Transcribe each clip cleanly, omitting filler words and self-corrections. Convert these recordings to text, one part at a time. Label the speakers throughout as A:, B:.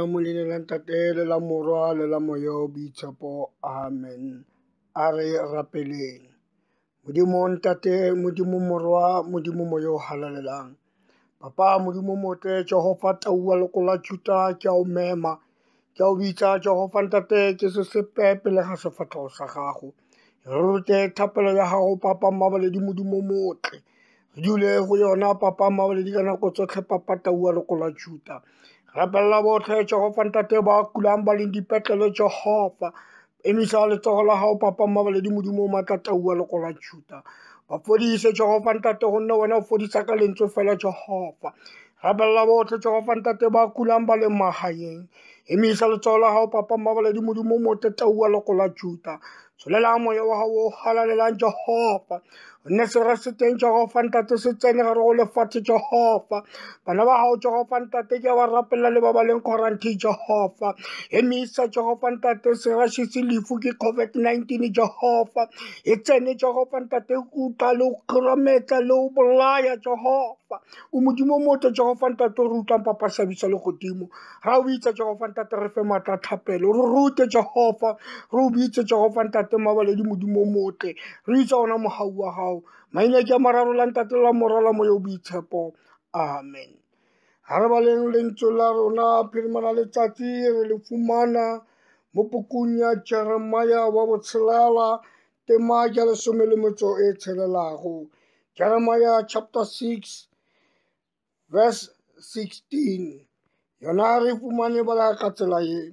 A: mo leina la Ntate le la Morwa le la Moya o Boitshepo. Amen. A re rapeleng. Modimo Ntate, Modimo Morwa, Modimo Moya o halalelang. Papa, Modimo motle, Jehova taua lekola Juda, ke a o mema. Ke a o bitsa Jehova Ntate, ke se sepe pele ga sefatlhego sa gago. Re rute thapelo ya gago, Papa Mmabaledi Modimo motle. Re dule go yona, Papa Mmabaledi ka nako tsotlhe, Papa taua lekola Juda. Rapella botlhe Jehova Ntate ba kulang ba leng dipetlele Jehova. Emisa letsogo la gago, Papa Mmabaledi Modimo maatla taua lekola Juda. Ba fodise Jehova Ntate gonne wena o fodisa ka lentswe fela Jehova. Rapella botlhe Jehova Ntate ba kulang ba leng magaeng. Emisa letsogo la gago, Papa Mmabaledi Modimo motle taua lekola Juda. Tsholela moya wa gago o halalelang Jehova. Nne se re se teng Jehova Ntate se tsene gare go lefatshe Jehova. Bana ba gago Jehova Ntate ke ba rapella le ba ba leng quarantine Jehova. Emisa Jehova Ntate se rashe se lefu ke COVID-19 Jehova. E tsene Jehova Ntate utlwa le o kgorometsa le o bolaya Jehova. O Modimo motle Jehova Ntate re utlwang Papa Sabisa le godimo. Ra o bitsa Jehova Ntate re fe maatla thapelo. Re rute Jehova. Re o bitse Jehova Ntate Mmabaledi Modimo motle. Re itsa ona mogau wa gago. Maina ke a mararo la Ntate la Morwa la Moya o Boitshepo. Amen. Ha re baleng lentswe la rona phirimana letsatsi re le fumana mo pukung ya Jeremia wa botshelela tema ya 10 Jeremiah chapter 6 verse 16. Yona re fumane bala ka tsela e.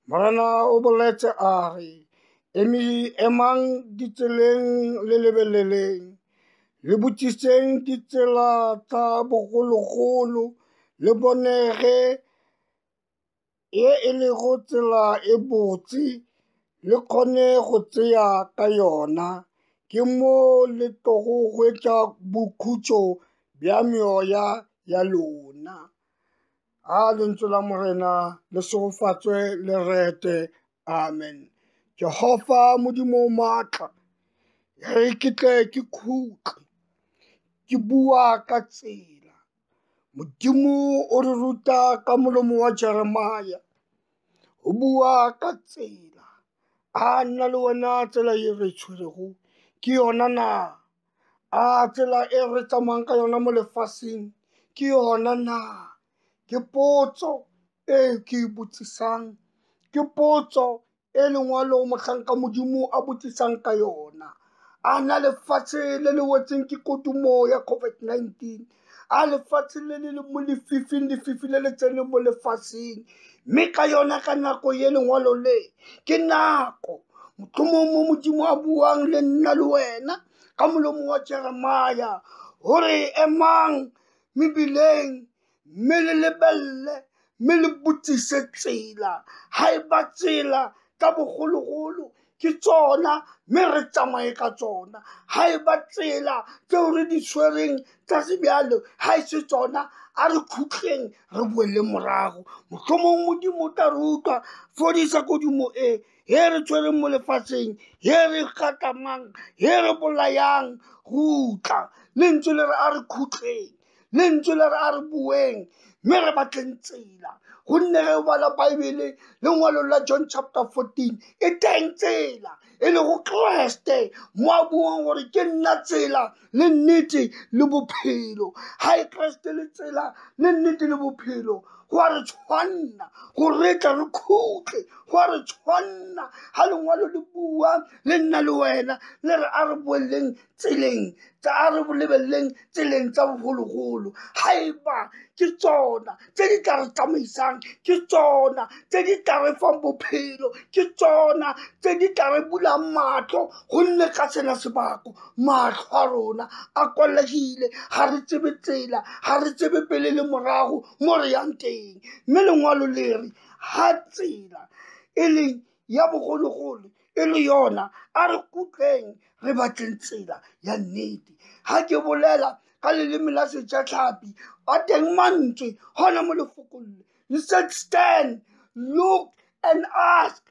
A: Morana o boletse a re emang ditseleng le lebeleleng le botsiseng ditsela tsa bogologolo le bonege e le go tsela e botse le kgone go tseya ka yona ke mo le tlogo hwetša bokhutšo bja meoya ya lona. A lentswe la Morena le segofatswe le rete. Amen. Jehova Modimo maatla re ke tle ke khutle ke bua ka tsela. Modimo o re ruta ka molomo wa Jeremia o bua ka tsela. A nna le wena tsela e re tshwerego ke yona na? A tsela e re tsamayang ka yona mo lefaseng ke yona na? Ke potso e ke e botsisang. Ke potso e lengwalo mohlanka Modimo a botsisang ka yona. A na lefatshe le le wetseng ke kodumo ya COVID-19. A lefatshe le le mo lefifing, lefifi le le tseneng mo lefaseng. Mme ka yona ka nako ye lengwalo le ke nako mohlomong mo Modimo a buang le nna le wena ka molomo wa Jeremia hore emang mebileng mme le lebelle mme le botsise tsela. Ha e ba tsela ka bogologolo ke tsona mme re tsamaye ka tsona. Ha e ba tsela tseo re di tshwereng tsa sebjalo ha e se tsona a re khutleng re boele morago. Mohlomong Modimo o tla re utlwa fodisa kodumo e re tshwereng mo lefatsheng re gatamang re bolayang go utla. Lentswe le re a re khutleng, lentswe le re a re bueng mme re batleng tsela. Gonne ge o bala Baebele lengwalo la John chapter 14 e teng tsela e le go Kreste mo a buang gore ke nna tsela le nnete le bophelo. Ha e Kreste le tsela le nnete le bophelo go a re tshwanna go retla re khutle. Go a re tshwanna ha lengwalo le bua le nna le wena le re a re boeleng tseleng a re lebelleng tseleng tsa bogologolo. Ha e ba ke tsona tse di tla re tsamaisang, ke tsona tse di tla re fang bophelo, ke tsona tse di tla re bulang matlho. Gonne ka sena sebako matlho a rona a kwalegile, ga re tsebe tsela, ga re tsebe pele le morago mo re yang teng. Mme lengwalo le re ha tsela e leng ya bogologolo e le yona a re kutleng re batleng tsela ya nnete. Ha ke bolela ka leleme la sejatlhapi a teng mantswe hona mo lefokong le. He said stand, look and ask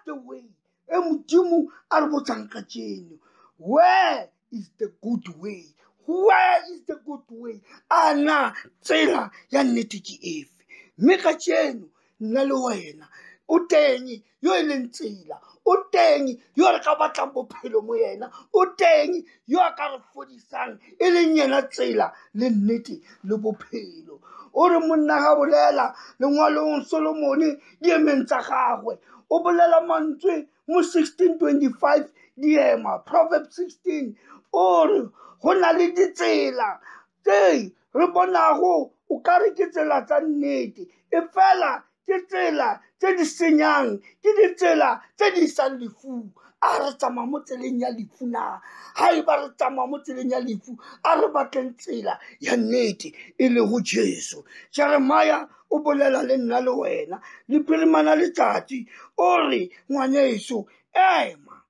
A: the way. E Modimo a re botsang ka tjeno, where is the good way? Where is the good way? A na tsela ya nnete ke efe? Mme ka tjeno nna le wena o teng yo e leng tsela, o teng yo re ka batlang bophelo mo yena, o teng yo a ka re fodisang e leng yena tsela le nnete le bophelo. O re monna ga bolela lengwalong Solomone diemeng tsa gagwe, o bolela mantswe mo 16:25 diema, Proverbs 16, o re go na le ditsela tse re bonago o ka re ke tsela tsa nnete, e fela ke tsela tse di senyang, ke ditsela tse di isang lefung. A re tsamaya mo tseleng ya lefu na? Ha eba re tsamaya mo tseleng ya lefu, a re batleng tsela ya nnete e le go Jesu. Jeremia o bolela le nna le wena lephirimana letsatsi, o re ngwaneso, ema,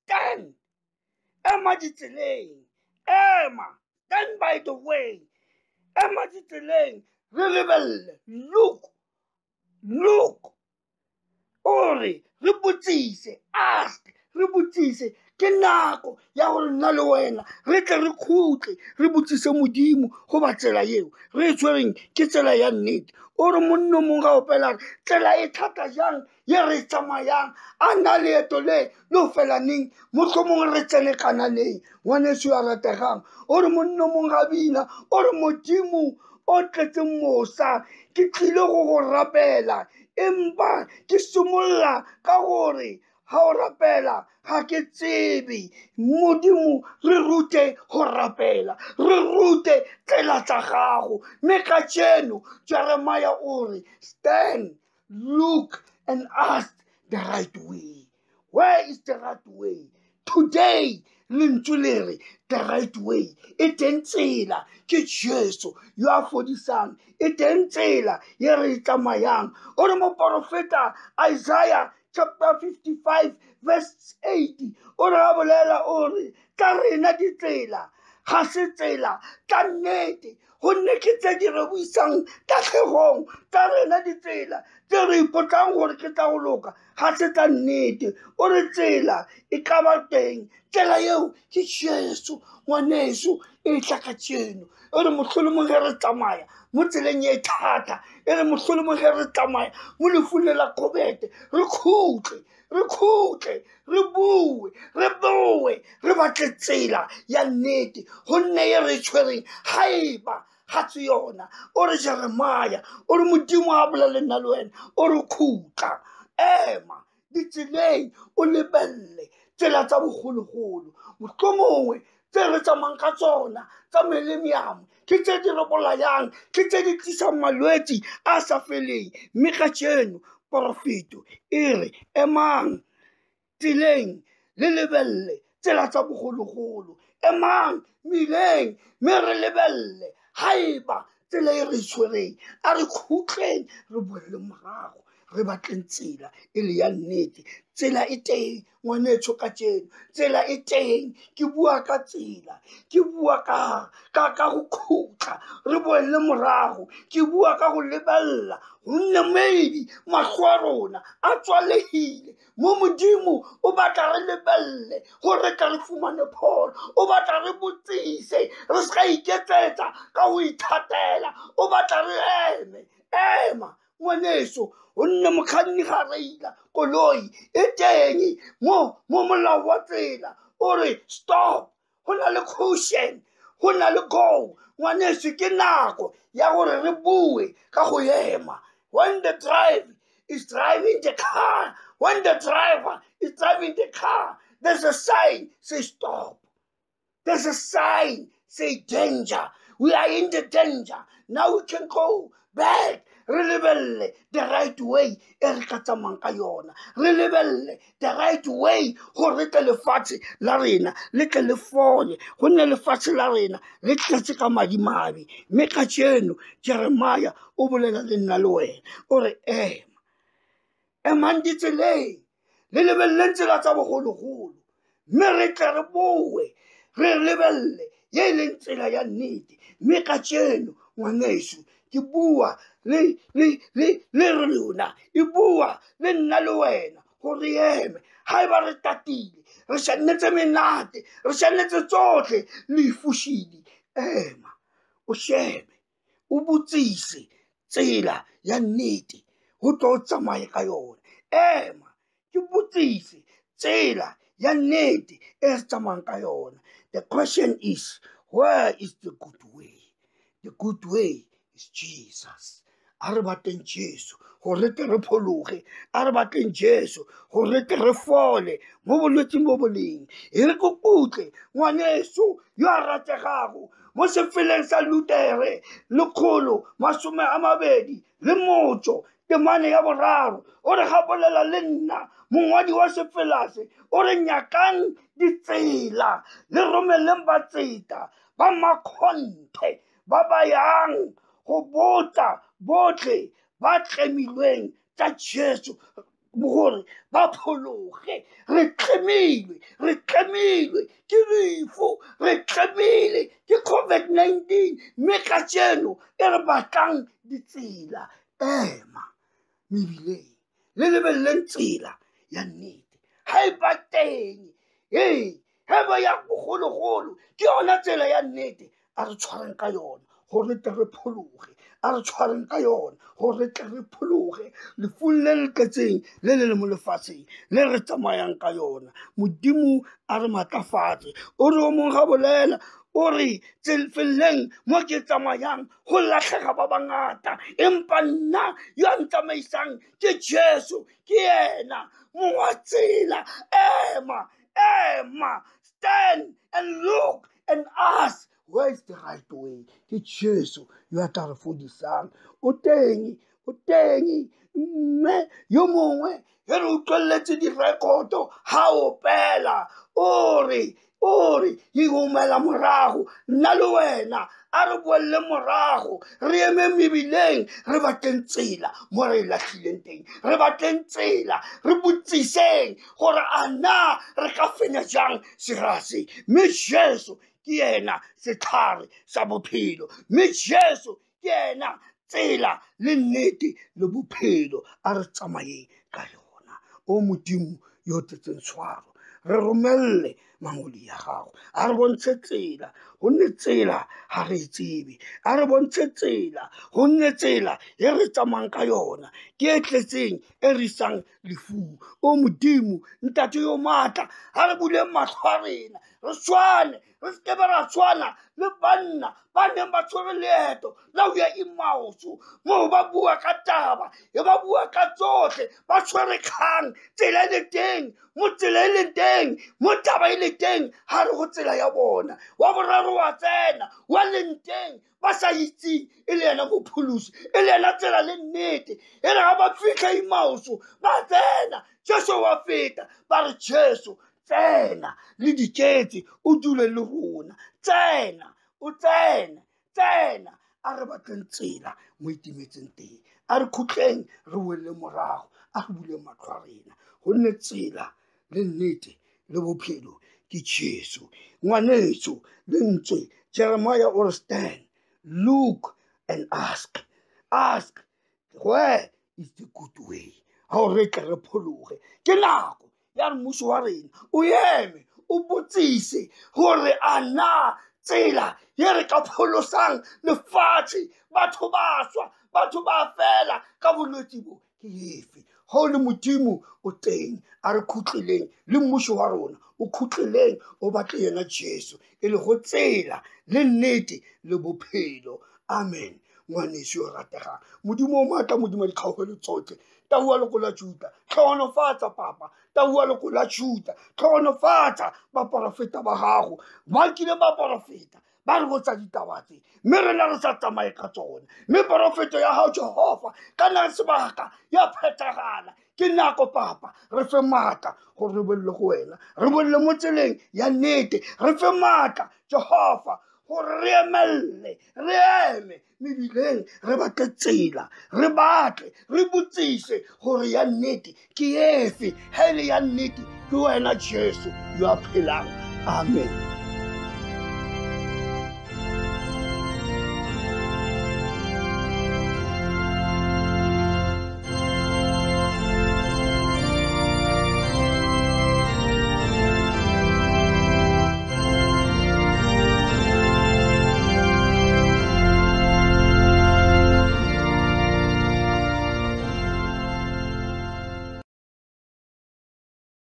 A: stand, ema ditseleng, ema, stand by the way, ema ditseleng, re lebelle, look, o re re botsise, ask, re botsise, ke nako ya gore nna le wena re tle re khutle re botsise Modimo go ba tsela eo re tshwereng ke tsela ya nnete. O re monno mongwe ga opela tsela e thata jang ye re tsamayang, a na leeto le o felaneng, mohlomongwe re tsene Kananeng, ngwaneso ya rategang. O re monno mongwe ga bina, o re Modimo o tletseng mosa, ke tlile go go rapela, empa ke simolola ka gore ha o rapela ga ke tsebe. Modimo re rute go rapela, re rute tsela tsa gago. Mme ka jeno Jeremia o re stand, look and ask the right way. Where is the right way? Today lentswe le re the right way, e teng tsela ke Jesu yo a fodisang, e teng tsela ye re tsamayang. O re moprofeta Isaiah chapter 55 verse 8, o re a bolela o re ka rena ditsela ga se tsela tsa nnete, gonne ke tse di re buisang tatlhegong tsa rena ditsela tse re ipotlang gore ke tsa go loka ga se tsa nnete. O re tsela e ka ba teng, tsela eo ke Jesu ngwaneso e tla ka jeno. O re mohlolomong ge re tsamaya mo tseleng e thata, e re mohlolomong ge re tsamaya mo lefung le la kobete, re khutle, re bue, re batle tsela ya nnete, gonne ye re tshwereng ga eba ga se yona. O re Jeremia, o re Modimo a bolele nna le wena, o re khutla, ema ditseleng, o lebelle tsela tsa bogologolo. Mohlomongwe tse re tsamayang ka tsona tsa millennium ke tse di re bolayang, ke tse di tlisang malwetse a sa feleng. Mme ka jeno profeto e re emang tseleng le lebelle tsela tsa bogologolo, emang mileng mme re lebelle ha eba tsela e re tshwereng. A re khutleng re boele morago, re batleng tsela e le ya nnete. Tsela e teng ngwanetsho ka jeno, tsela e teng. Ke bua ka tsela, ke bua ka go khutla re boele morago, ke bua ka go lebella, gonne maybe mahlo a rona a tswalegile mo Modimo o batla re lebelle gore re tla re fumane pholo. O batla re botsise, re ska iketsetsa ka go ithatela. O batla re ema ngwaneso, gonne mokganni ga reila koloi e teng mo molao wa tsela, o re stop, go na le caution, go na le go. Ngwaneso ke nako ya gore re bue ka go ema. When the driver is driving the car, when the driver is driving the car, there's a sign say stop, there's a sign say danger. We are in the danger now, we can go back. Re lebelle the right way e re ka tsamayang ka yona, re lebelle the right way gore re tle lefatshe la rena le tle le fole, gonne lefatshe la rena le tletse ka madimabe. Mme ka jeno Jeremia o bolela le nna le wena, o re emang ditseleng le lebelleng tsela tsa bogologolo, mme re tle re boe re lebelle ye leng tsela ya nnete. Mme ka jeno ngwaneso ke bua le rona, e bua le nna le wena gore eme ha eba re tatile, re shanetse menate, re shanetse tsotlhe le ifushidi. Ema o shebe, o botsise tsela ya nnete ho tlo tsamaya ka yona. Ema ke botsise tsela ya nnete e tsamayang ka yona. The question is, where is the good way? The good way is Jesus. A re batleng Jesu gore tle re phologe, a re batleng Jesu gore tle re fole mo bolwetseng bo boleng. E re kukutle ngwaneso yo a rategago mo sefeleng sa Lutere 120 temane ya boraro, o re gapolela le nna mongwadi wa sefelase, o re nyakang ditsela le romeleng batseta ba makgonthe ba ba yang go botsa botlhe ba tlemilweng tsa Jesu gore ba phologe. Re tlemilwe ke lefu, re tlemile ke COVID-19, mme ka jeno e re batlang ditsela. Ema mebileng le lebelleng tsela ya nnete. Ha e ba teng, ha ba ya bogologolo ke yona tsela ya nnete. A re tshwareng ka yona gore tle re phologe, a re tshwareng ka yona gore tle re phologe lefung le le tletseng le le mo lefatsheng le re tsamayang ka yona. Modimo a re matlafatse. O re o mong ga bolela, o re tseleng mo ke tsamayang go latlhega ba bangata, empa nna yo a ntsamaisang ke Jesu, ke yena mong wa tsela. Ema, stand and look and ask, where is the right way? Ke Jesu yo a tla re fodisang. O teng mme yo mongwe e re utlwelletse direkoto ha o pela, o re e umela morago. Nna le wena a re boelle morago, re eme mebileng, re batleng tsela mo re latlhileng teng, re batleng tsela, re botsiseng gore a na re ka fenya jang serase. Mme Jesu ke yena setlhare sa bophelo, mme Jesu ke yena tsela le nnete le bophelo. A re tsamayeng ka yona. O Modimo yo tletseng tshwaro, re romelle mangoli ya gago, a re bontshe tsela, gonne tsela ga re e tsebe. A re bontshe tsela, gonne tsela e re tsamayang ka yona ke e tletseng e re isang lefung. O Modimo ntate yo maatla, a re buleng matlho a rena, re tshwane, re se ke be ra tshwana le banna ba neng ba tshwere leeto la ho ya Emausu, moo ba bua ka taba, ba bua ka tsotlhe, ba tshwere kgang. Tsela e le teng, mo tsela e le teng, mo taba e le teng, ha re go tsela ya bona. Wa boraro wa tsena, wa leng teng, ba sa itseng e le yena mopholosi, e le yena tsela le nnete. E re ga ba fitlha Emausu, ba tsena, Jesu wa feta, ba re Jesu tsena le diketse, o dule le rona. Tsena, o tsena. A re batleng tsela mo itimetseng teng, a re khutleng re welle morago, a re bule matlho a rena, gonne tsela le nnete le bophelo ke Jesu. Ngwaneso lentswe Jeremiah o re stand, look and ask, where is the good way? Ha o re tle re phologe, ke nako ya re mmuso wa rena o eme o botsise gore a na tsela ye re ka pholosang lefatshe, batho ba swa, batho ba fela ka bolwetse bo ke efe. Ha o le Modimo o teng, a re khutleleng le mmuso wa rona o khutleleng, o batle yena Jesu e le go tsela le nnete le bophelo. Amen. Ngwaneso yo rategang, Modimo o maatla, Modimo di kgaogelo tsotlhe, taua leko la Juda, tlhogonofatsa papa, taua leko la Juda, tlhogonofatsa baporofeta ba gago. Ba kile baporofeta ba re botsa ditaba tse, mme rena re sa tsamaye ka tsona, mme porofeto ya gago Jehova ka nang sebaka ya phethagala. Ke nako papa, re fe maatla gore re bolle go wena, re bolle mo tseleng ya nnete, re fe maatla Jehova gore re emelle, re eme mebileng, re batle tsela, re batle, re botsise gore ya nnete ke efe. Ha ele ya nnete ke wena Jesu yo a phelang. Amen.